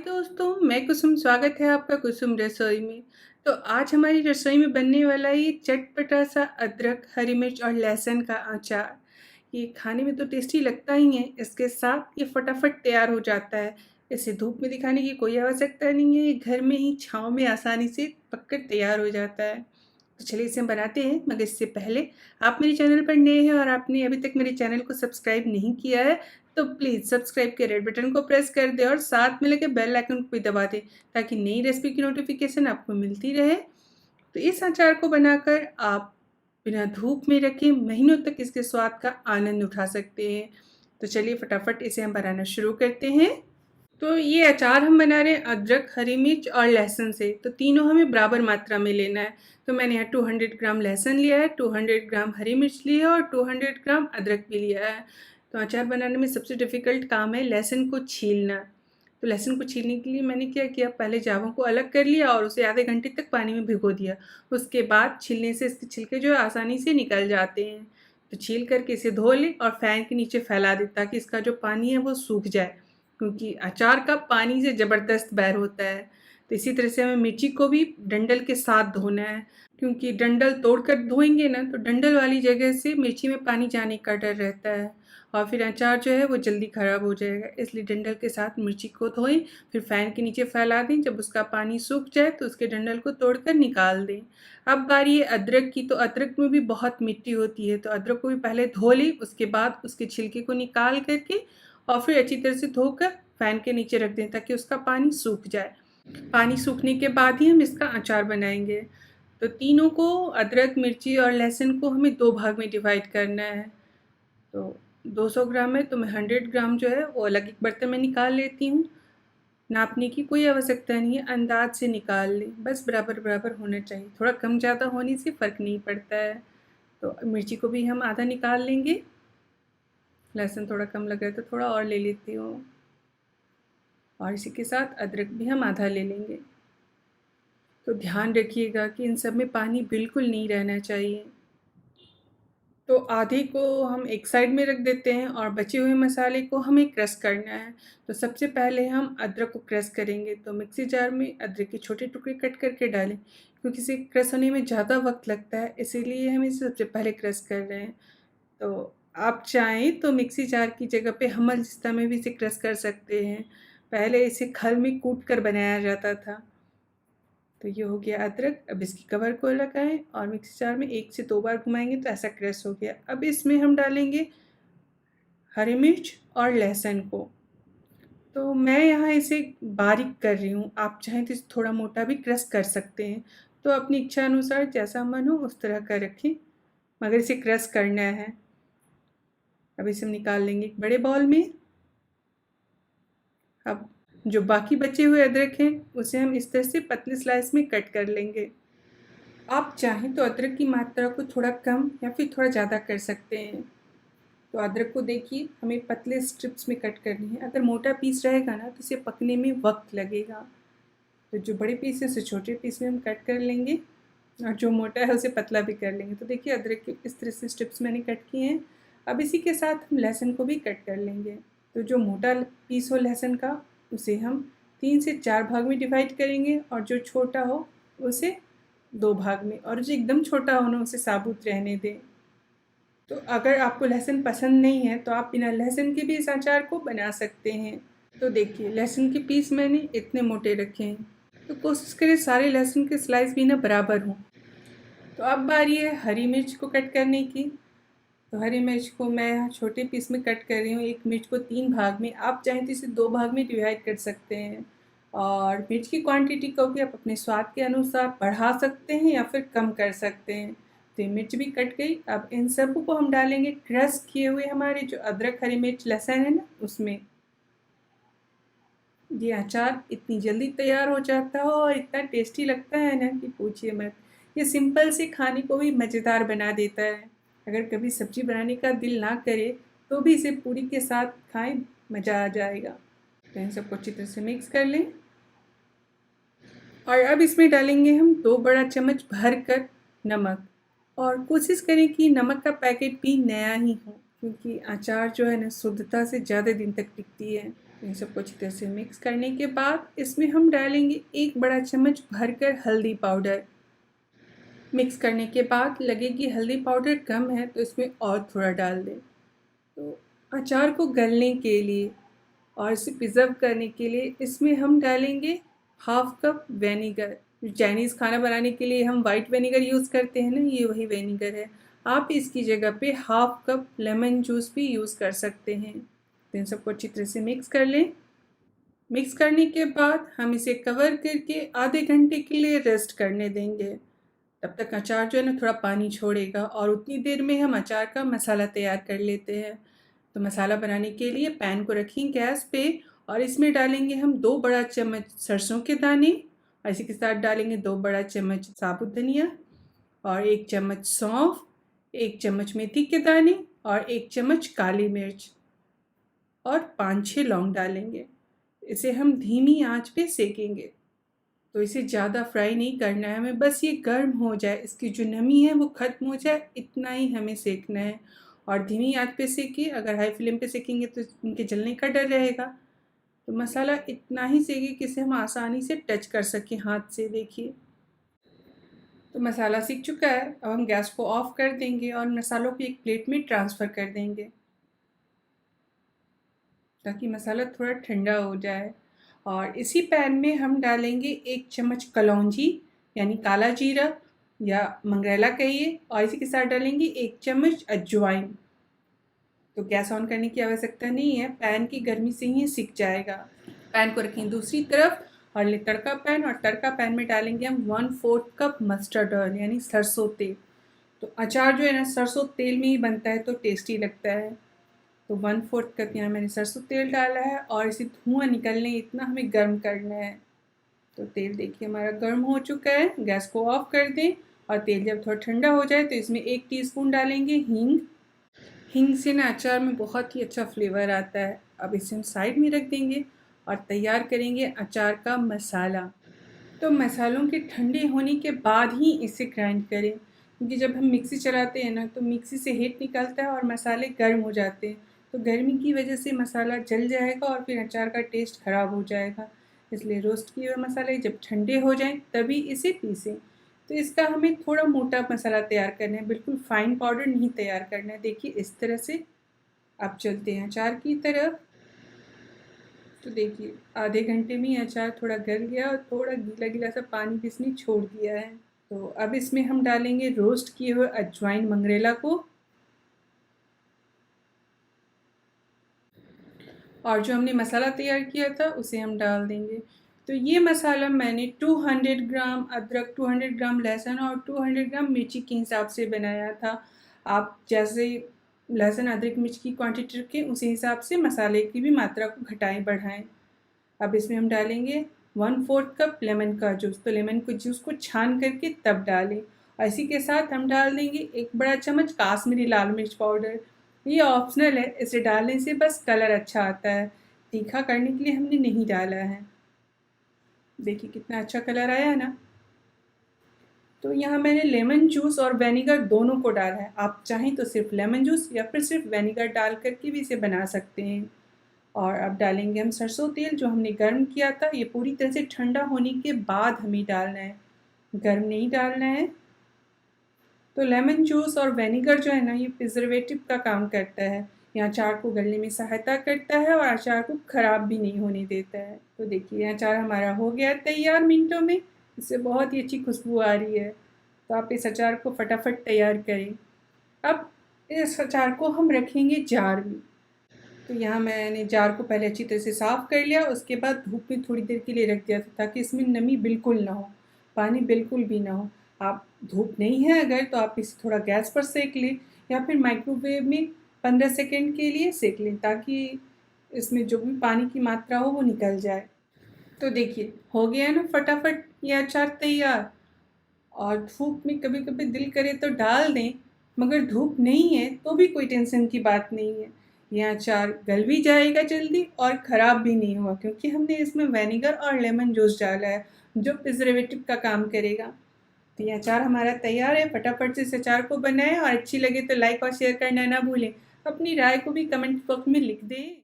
दोस्तों, मैं कुसुम। स्वागत है आपका कुसुम रसोई में। तो आज हमारी रसोई में बनने वाला ये चटपटा सा अदरक, हरी मिर्च और लहसुन का अचार। ये खाने में तो टेस्टी लगता ही है, इसके साथ ये फटाफट तैयार हो जाता है। इसे धूप में दिखाने की कोई आवश्यकता नहीं है, ये घर में ही छाँव में आसानी से पककर तैयार हो जाता है। तो चलिए इसे हम बनाते हैं, मगर इससे पहले आप मेरे चैनल पर नए हैं और आपने अभी तक मेरे चैनल को सब्सक्राइब नहीं किया है तो प्लीज़ सब्सक्राइब के रेड बटन को प्रेस कर दें और साथ में लगे बेल आइकन को भी दबा दें ताकि नई रेसिपी की नोटिफिकेशन आपको मिलती रहे। तो इस अचार को बनाकर आप बिना धूप में रखे महीनों तक इसके स्वाद का आनंद उठा सकते हैं। तो चलिए फटाफट इसे हम बनाना शुरू करते हैं। तो ये अचार हम बना रहे हैं अदरक, हरी मिर्च और लहसुन से। तो तीनों हमें बराबर मात्रा में लेना है। तो मैंने यहाँ 200 ग्राम लहसुन लिया है, 200 ग्राम हरी मिर्च ली है और 200 ग्राम अदरक भी लिया है। तो अचार बनाने में सबसे डिफ़िकल्ट काम है लहसुन को छीलना। तो लहसुन को छीलने के लिए मैंने क्या किया, पहले जावों को अलग कर लिया और उसे आधे घंटे तक पानी में भिगो दिया। उसके बाद छीलने से इसके छिलके जो है आसानी से निकल जाते हैं। तो छील करके इसे धो लें और फ़ैन के नीचे फैला दें ताकि इसका जो पानी है वो सूख जाए, क्योंकि अचार का पानी से ज़बरदस्त बैर होता है। तो इसी तरह से हमें मिर्ची को भी डंडल के साथ धोना है, क्योंकि डंडल तोड़कर धोएंगे ना तो डंडल वाली जगह से मिर्ची में पानी जाने का डर रहता है और फिर अचार जो है वो जल्दी ख़राब हो जाएगा। इसलिए डंडल के साथ मिर्ची को धोएं, फिर फ़ैन के नीचे फैला दें। जब उसका पानी सूख जाए तो उसके डंडल को तोड़कर निकाल दें। अब बारी है अदरक की। तो अदरक में भी बहुत मिट्टी होती है, तो अदरक को भी पहले धो लें, उसके बाद उसके छिलके को निकाल करके और फिर अच्छी तरह से धोकर फ़ैन के नीचे रख दें ताकि उसका पानी सूख जाए। पानी सूखने के बाद ही हम इसका अचार बनाएंगे। तो तीनों को, अदरक, मिर्ची और लहसुन को हमें 2 भाग में डिवाइड करना है। तो 200 ग्राम है तो मैं 100 ग्राम जो है वो अलग एक बर्तन में निकाल लेती हूँ। नापने की कोई आवश्यकता नहीं है, अंदाज से निकाल लें, बस बराबर बराबर होना चाहिए। थोड़ा कम ज़्यादा होने से फ़र्क नहीं पड़ता है। तो मिर्ची को भी हम आधा निकाल लेंगे। लहसुन थोड़ा कम लग रहा है तो थोड़ा और ले लेती हूँ और इसी के साथ अदरक भी हम आधा ले लेंगे। तो ध्यान रखिएगा कि इन सब में पानी बिल्कुल नहीं रहना चाहिए। तो आधे को हम एक साइड में रख देते हैं और बचे हुए मसाले को हमें क्रश करना है। तो सबसे पहले हम अदरक को क्रश करेंगे। तो मिक्सी जार में अदरक के छोटे टुकड़े कट करके डालें, क्योंकि इसे क्रश होने में ज़्यादा वक्त लगता है, इसीलिए हम इसे सबसे पहले क्रश कर रहे हैं। तो आप चाहें तो मिक्सी जार की जगह पे हमल-दस्ता में भी इसे क्रश कर सकते हैं। पहले इसे खल में कूट कर बनाया जाता था। तो ये हो गया अदरक। अब इसकी कवर को लगाएं और मिक्सी जार में 1 से 2 बार घुमाएंगे तो ऐसा क्रश हो गया। अब इसमें हम डालेंगे हरी मिर्च और लहसुन को। तो मैं यहाँ इसे बारीक कर रही हूँ, आप चाहें तो इसे थोड़ा मोटा भी क्रश कर सकते हैं। तो अपनी इच्छा अनुसार जैसा मन हो उस तरह का रखें, मगर इसे क्रश करना है। अब इसे हम निकाल लेंगे एक बड़े बाउल में। अब जो बाकी बचे हुए अदरक हैं उसे हम इस तरह से पतले स्लाइस में कट कर लेंगे। आप चाहें तो अदरक की मात्रा को थोड़ा कम या फिर थोड़ा ज़्यादा कर सकते हैं। तो अदरक को देखिए हमें पतले स्ट्रिप्स में कट करनी है। अगर मोटा पीस रहेगा ना तो इसे पकने में वक्त लगेगा। तो जो बड़े पीस है उसे छोटे पीस में हम कट कर लेंगे और जो मोटा है उसे पतला भी कर लेंगे। तो देखिए अदरक के इस तरह से स्ट्रिप्स मैंने कट किए हैं। अब इसी के साथ हम लहसुन को भी कट कर लेंगे। तो जो मोटा पीस हो लहसुन का उसे हम 3 से 4 भाग में डिवाइड करेंगे और जो छोटा हो उसे 2 भाग में, और जो एकदम छोटा हो ना उसे साबुत रहने दें। तो अगर आपको लहसुन पसंद नहीं है तो आप बिना लहसुन के भी इस अचार को बना सकते हैं। तो देखिए लहसुन के पीस मैंने इतने मोटे रखे हैं। तो कोशिश करें सारे लहसुन के स्लाइस भी ना बराबर हों। तो अब बारी है हरी मिर्च को कट करने की। तो हरी मिर्च को मैं यहाँ छोटे पीस में कट कर रही हूँ। एक मिर्च को 3 भाग में, आप चाहें तो इसे 2 भाग में डिवाइड कर सकते हैं। और मिर्च की क्वांटिटी को भी आप अपने स्वाद के अनुसार बढ़ा सकते हैं या फिर कम कर सकते हैं। तो ये मिर्च भी कट गई। अब इन सब को हम डालेंगे क्रश किए हुए हमारे जो अदरक, हरी मिर्च, लहसुन है ना उसमें। ये अचार इतनी जल्दी तैयार हो जाता है और इतना टेस्टी लगता है ना कि पूछिए मत। ये सिंपल से खाने को भी मज़ेदार बना देता है। अगर कभी सब्ज़ी बनाने का दिल ना करे तो भी इसे पूरी के साथ खाएं, मज़ा आ जाएगा। तो इन सबको अच्छी तरह से मिक्स कर लें और अब इसमें डालेंगे हम 2 बड़ा चम्मच भर कर नमक। और कोशिश करें कि नमक का पैकेट भी नया ही हो, क्योंकि अचार जो है ना शुद्धता से ज़्यादा दिन तक टिकती है। इन सबको अच्छी तरह से मिक्स करने के बाद इसमें हम डालेंगे 1 बड़ा चम्मच भरकर हल्दी पाउडर। मिक्स करने के बाद लगे कि हल्दी पाउडर कम है तो इसमें और थोड़ा डाल दें। तो अचार को गलने के लिए और इसे प्रिज़र्व करने के लिए इसमें हम डालेंगे हाफ़ कप विनेगर। चाइनीज़ खाना बनाने के लिए हम वाइट विनेगर यूज़ करते हैं ना, ये वही विनेगर है। आप इसकी जगह पे हाफ़ कप लेमन जूस भी यूज़ कर सकते हैं। तो इन सबको अच्छी तरह से मिक्स कर लें। मिक्स करने के बाद हम इसे कवर करके आधे घंटे के लिए रेस्ट करने देंगे। तब तक अचार जो है ना थोड़ा पानी छोड़ेगा और उतनी देर में हम अचार का मसाला तैयार कर लेते हैं। तो मसाला बनाने के लिए पैन को रखें गैस पे और इसमें डालेंगे हम 2 बड़ा चम्मच सरसों के दाने और इसी के साथ डालेंगे 2 बड़ा चम्मच साबुत धनिया और 1 चम्मच सौंफ, 1 चम्मच मेथी के दाने और 1 चम्मच काली मिर्च और 5-6 लौंग डालेंगे। इसे हम धीमी आंच पे सेकेंगे। तो इसे ज़्यादा फ्राई नहीं करना है हमें, बस ये गर्म हो जाए, इसकी जो नमी है वो ख़त्म हो जाए, इतना ही हमें सेकना है। और धीमी आंच पे सेकें, अगर हाई फ्लेम पे सेकेंगे तो इनके जलने का डर रहेगा। तो मसाला इतना ही सेकें कि इसे हम आसानी से टच कर सकें हाथ से। देखिए तो मसाला सीख चुका है। अब हम गैस को ऑफ कर देंगे और मसालों को एक प्लेट में ट्रांसफ़र कर देंगे ताकि मसाला थोड़ा ठंडा हो जाए। और इसी पैन में हम डालेंगे 1 चम्मच कलौंजी यानी काला जीरा या मंगरेला कहिए और इसी के साथ डालेंगे 1 चम्मच अजवाइन। तो गैस ऑन करने की आवश्यकता नहीं है, पैन की गर्मी से ही सिक जाएगा। पैन को रखें दूसरी तरफ और ले तड़का पैन और तड़का पैन में डालेंगे हम 1/4 कप मस्टर्ड ऑयल यानी सरसों तेल। तो अचार जो है ना सरसों तेल में ही बनता है तो टेस्टी लगता है। तो 1/4 कप यहाँ मैंने सरसों तेल डाला है और इसे धुआं निकलने इतना हमें गर्म करना है। तो तेल देखिए हमारा गर्म हो चुका है, गैस को ऑफ कर दें और तेल जब थोड़ा ठंडा हो जाए तो इसमें 1 टीस्पून डालेंगे हींग। हींग से ना अचार में बहुत ही अच्छा फ्लेवर आता है। अब इसे हम साइड में रख देंगे और तैयार करेंगे अचार का मसाला। तो मसालों के ठंडे होने के बाद ही इसे ग्राइंड करें, क्योंकि जब हम मिक्सी चलाते हैं ना तो मिक्सी से हीट निकलता है और मसाले गर्म हो जाते हैं। तो गर्मी की वजह से मसाला जल जाएगा और फिर अचार का टेस्ट ख़राब हो जाएगा। इसलिए रोस्ट किए हुए मसाले जब ठंडे हो जाएं तभी इसे पीसें। तो इसका हमें थोड़ा मोटा मसाला तैयार करना है, बिल्कुल फाइन पाउडर नहीं तैयार करना है। देखिए इस तरह से। अब चलते हैं अचार की तरफ। तो देखिए आधे घंटे में ही अचार थोड़ा गल गया और थोड़ा गीला गीला सा पानी भी इसने छोड़ दिया है। तो अब इसमें हम डालेंगे रोस्ट किए हुए अजवाइन मंगरेला को और जो हमने मसाला तैयार किया था उसे हम डाल देंगे। तो ये मसाला मैंने 200 ग्राम अदरक, 200 ग्राम लहसुन और 200 ग्राम मिर्ची के हिसाब से बनाया था। आप जैसे लहसुन अदरक मिर्च की क्वांटिटी रखें उसी हिसाब से मसाले की भी मात्रा को घटाएं बढ़ाएं। अब इसमें हम डालेंगे 1/4 कप लेमन का जूस। तो लेमन को जूस को छान करके तब डालें और इसी के साथ हम डाल देंगे 1 बड़ा चम्मच काश्मीरी लाल मिर्च पाउडर। ये ऑप्शनल है, इसे डालने से बस कलर अच्छा आता है, तीखा करने के लिए हमने नहीं डाला है। देखिए कितना अच्छा कलर आया है ना। तो यहाँ मैंने लेमन जूस और विनेगर दोनों को डाला है। आप चाहें तो सिर्फ लेमन जूस या फिर सिर्फ विनेगर डाल करके भी इसे बना सकते हैं। और अब डालेंगे हम सरसों तेल जो हमने गर्म किया था। ये पूरी तरह से ठंडा होने के बाद हमें डालना है, गर्म नहीं डालना है। तो लेमन जूस और विनेगर जो है ना ये प्रिजर्वेटिव का काम करता है, ये अचार को गलने में सहायता करता है और अचार को ख़राब भी नहीं होने देता है। तो देखिए अचार हमारा हो गया तैयार मिनटों में, इससे बहुत ही अच्छी खुशबू आ रही है। तो आप इस अचार को फटाफट तैयार करें। अब इस अचार को हम रखेंगे जार में। तो यहाँ मैंने जार को पहले अच्छी तरह से साफ़ कर लिया, उसके बाद धूप में थोड़ी देर के लिए रख दिया था ताकि इसमें नमी बिल्कुल ना हो, पानी बिल्कुल भी ना हो। आप धूप नहीं है अगर तो आप इसे थोड़ा गैस पर सेक लें या फिर माइक्रोवेव में 15 सेकंड के लिए सेक लें ताकि इसमें जो भी पानी की मात्रा हो वो निकल जाए। तो देखिए हो गया ना फटाफट ये अचार तैयार। और धूप में कभी कभी दिल करे तो डाल दें, मगर धूप नहीं है तो भी कोई टेंशन की बात नहीं है। यह अचार गल भी जाएगा जल्दी और ख़राब भी नहीं हुआ क्योंकि हमने इसमें विनेगर और लेमन जूस डाला है जो प्रिजर्वेटिव का काम करेगा। तो ये अचार हमारा तैयार है। फटाफट से इस अचार को बनाएं और अच्छी लगे तो लाइक और शेयर करना ना भूलें। अपनी राय को भी कमेंट बॉक्स में लिख दें।